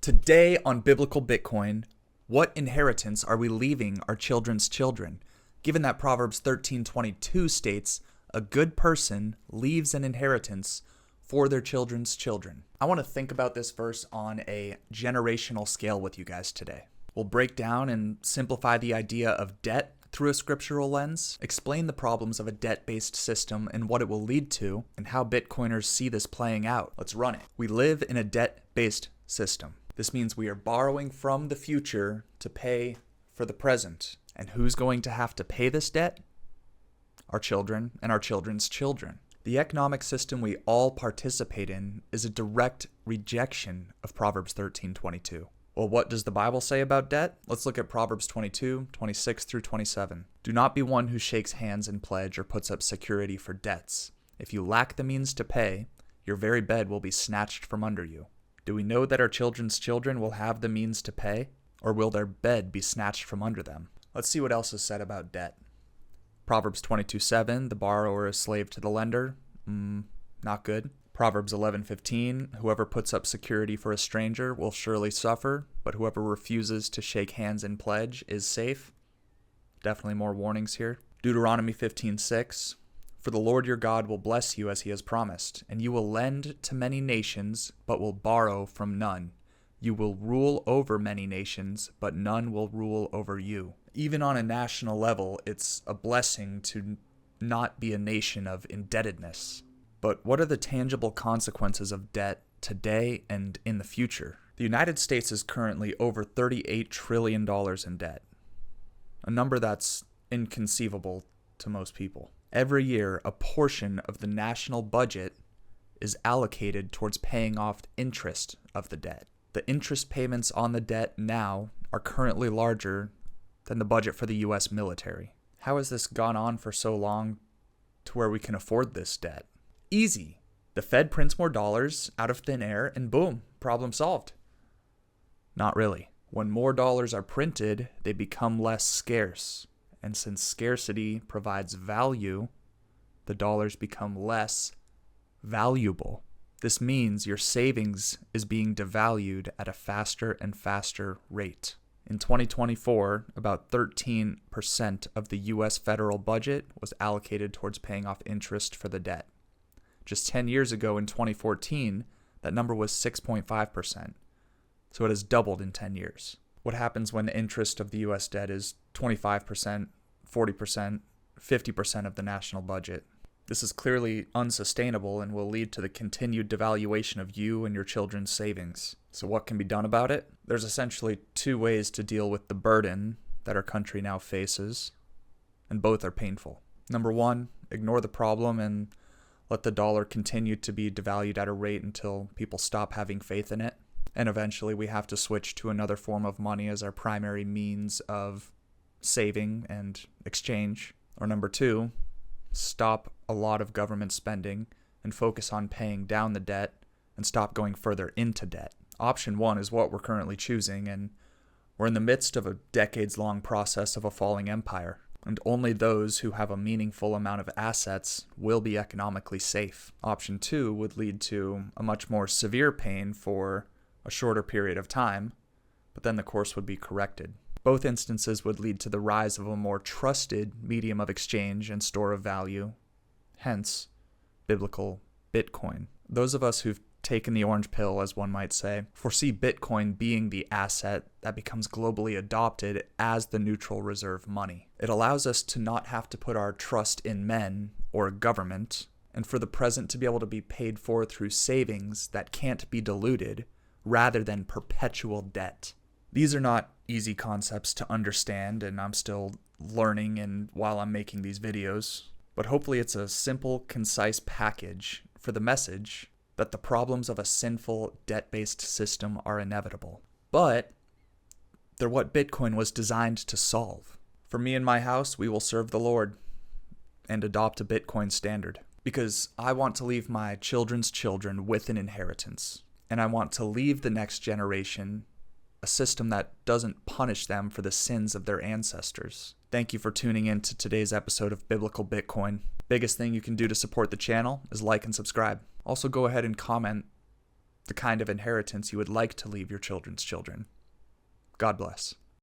Today on Biblical Bitcoin, what inheritance are we leaving our children's children? Given that Proverbs 13:22 states, a good person leaves an inheritance for their children's children. I want to think about this verse on a generational scale with you guys today. We'll break down and simplify the idea of debt through a scriptural lens, explain the problems of a debt-based system and what it will lead to, and how Bitcoiners see this playing out. Let's run it. We live in a debt-based system. This means we are borrowing from the future to pay for the present. And who's going to have to pay this debt? Our children and our children's children. The economic system we all participate in is a direct rejection of Proverbs 13:22. Well, what does the Bible say about debt? Let's look at Proverbs 22:26 through 27. Do not be one who shakes hands in pledge or puts up security for debts. If you lack the means to pay, your very bed will be snatched from under you. Do we know that our children's children will have the means to pay, or will their bed be snatched from under them? Let's see what else is said about debt. Proverbs 22:7, the borrower is slave to the lender. Not good. Proverbs 11:15, whoever puts up security for a stranger will surely suffer, but whoever refuses to shake hands in pledge is safe. Definitely more warnings here. Deuteronomy 15:6, for the Lord your God will bless you as he has promised, and you will lend to many nations, but will borrow from none. You will rule over many nations, but none will rule over you. Even on a national level, it's a blessing to not be a nation of indebtedness. But what are the tangible consequences of debt today and in the future? The United States is currently over $38 trillion in debt, a number that's inconceivable to most people. Every year, a portion of the national budget is allocated towards paying off interest of the debt. The interest payments on the debt now are currently larger than the budget for the U.S. military. How has this gone on for so long to where we can afford this debt? Easy. The Fed prints more dollars out of thin air and boom, problem solved. Not really. When more dollars are printed, they become less scarce. And since scarcity provides value, the dollars become less valuable. This means your savings is being devalued at a faster and faster rate. In 2024, about 13% of the U.S. federal budget was allocated towards paying off interest for the debt. Just 10 years ago in 2014, that number was 6.5%. So it has doubled in 10 years. What happens when the interest of the U.S. debt is 25%, 40%, 50% of the national budget? This is clearly unsustainable and will lead to the continued devaluation of you and your children's savings. So what can be done about it? There's essentially two ways to deal with the burden that our country now faces, and both are painful. Number one, ignore the problem and let the dollar continue to be devalued at a rate until people stop having faith in it. And eventually we have to switch to another form of money as our primary means of saving and exchange. Or number two, stop a lot of government spending and focus on paying down the debt and stop going further into debt. Option one is what we're currently choosing, and we're in the midst of a decades-long process of a falling empire, and only those who have a meaningful amount of assets will be economically safe. Option two would lead to a much more severe pain for a shorter period of time, but then the course would be corrected. Both instances would lead to the rise of a more trusted medium of exchange and store of value, hence biblical Bitcoin. Those of us who've taken the orange pill, as one might say, foresee Bitcoin being the asset that becomes globally adopted as the neutral reserve money. It allows us to not have to put our trust in men or government, and for the present to be able to be paid for through savings that can't be diluted, rather than perpetual debt. These are not easy concepts to understand, and I'm still learning and while I'm making these videos, but hopefully it's a simple, concise package for the message that the problems of a sinful, debt-based system are inevitable. But they're what Bitcoin was designed to solve. For me and my house, we will serve the Lord and adopt a Bitcoin standard, because I want to leave my children's children with an inheritance, and I want to leave the next generation a system that doesn't punish them for the sins of their ancestors. Thank you for tuning in to today's episode of Biblical Bitcoin. Biggest thing you can do to support the channel is like and subscribe. Also go ahead and comment the kind of inheritance you would like to leave your children's children. God bless.